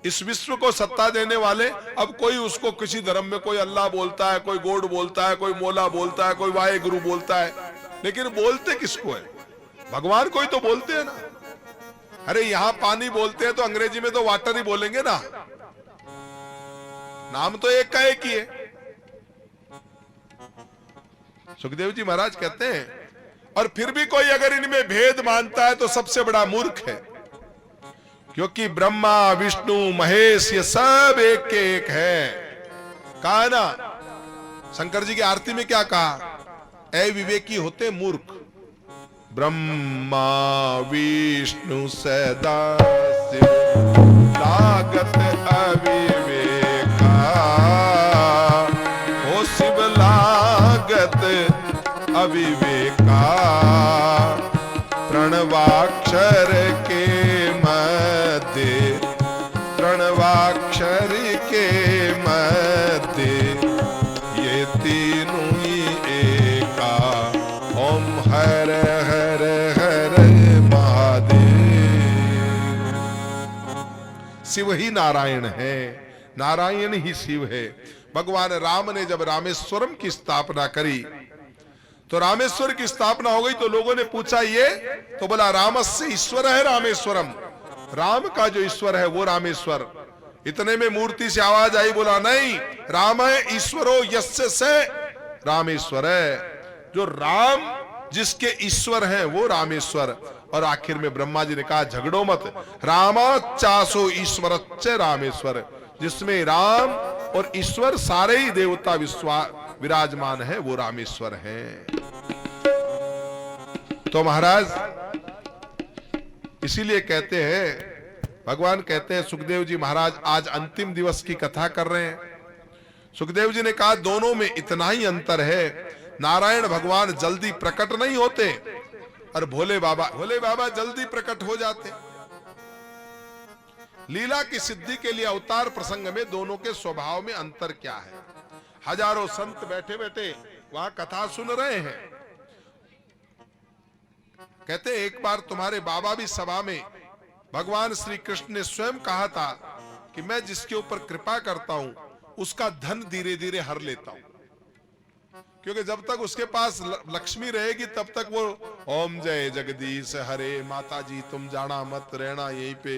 इस विश्व को सत्ता देने वाले, अब कोई उसको किसी धर्म में कोई अल्लाह बोलता है, कोई गॉड बोलता है, कोई मोला बोलता है, कोई वाहे गुरु बोलता है, लेकिन बोलते किसको है? भगवान को ही तो बोलते हैं ना। अरे यहां पानी बोलते हैं तो अंग्रेजी में तो वाटर ही बोलेंगे ना, नाम तो एक का एक ही है। सुखदेव जी महाराज कहते हैं और फिर भी कोई अगर इनमें भेद मानता है तो सबसे बड़ा मूर्ख है, क्योंकि ब्रह्मा विष्णु महेश ये सब एक के एक है। कहा ना शंकर जी की आरती में क्या कहा? ऐ विवेकी होते मूर्ख, ब्रह्मा विष्णु सदा शिव लागत अविवेका, ओ शिव लागत अविवेका, प्रणवाक्षर के मध्य, प्रणवाक्षर के मध्य, ये तीनों ही एका, ओम हर हर हर महादेव। शिव ही नारायण है, नारायण ही शिव है। भगवान राम ने जब रामेश्वरम की स्थापना करी तो रामेश्वर की स्थापना हो गई, तो लोगों ने पूछा ये, तो बोला रामस्य ईश्वर है रामेश्वरम, राम का जो ईश्वर है वो रामेश्वर। इतने में मूर्ति से आवाज आई, बोला नहीं, राम है ईश्वरो यस्य से रामेश्वर है, जो राम जिसके ईश्वर है वो रामेश्वर। और आखिर में ब्रह्मा जी ने कहा झगड़ो मत, रामा चासो ईश्वर रामेश्वर, जिसमें राम और ईश्वर सारे ही देवता विराजमान है वो रामेश्वर है। तो महाराज इसीलिए कहते हैं, भगवान कहते हैं सुखदेव जी महाराज आज अंतिम दिवस की कथा कर रहे हैं। सुखदेव जी ने कहा दोनों में इतना ही अंतर है, नारायण भगवान जल्दी प्रकट नहीं होते और भोले बाबा जल्दी प्रकट हो जाते। लीला की सिद्धि के लिए अवतार प्रसंग में दोनों के स्वभाव में अंतर क्या है? हजारों संत बैठे बैठे वहां कथा सुन रहे हैं। कहते एक बार तुम्हारे बाबा भी सभा में, भगवान श्री कृष्ण ने स्वयं कहा था कि मैं जिसके ऊपर कृपा करता हूं उसका धन धीरे धीरे हर लेता हूं, क्योंकि जब तक उसके पास लक्ष्मी रहेगी तब तक वो ओम जय जगदीश हरे, माता जी तुम जाना मत, रहना यहीं पे।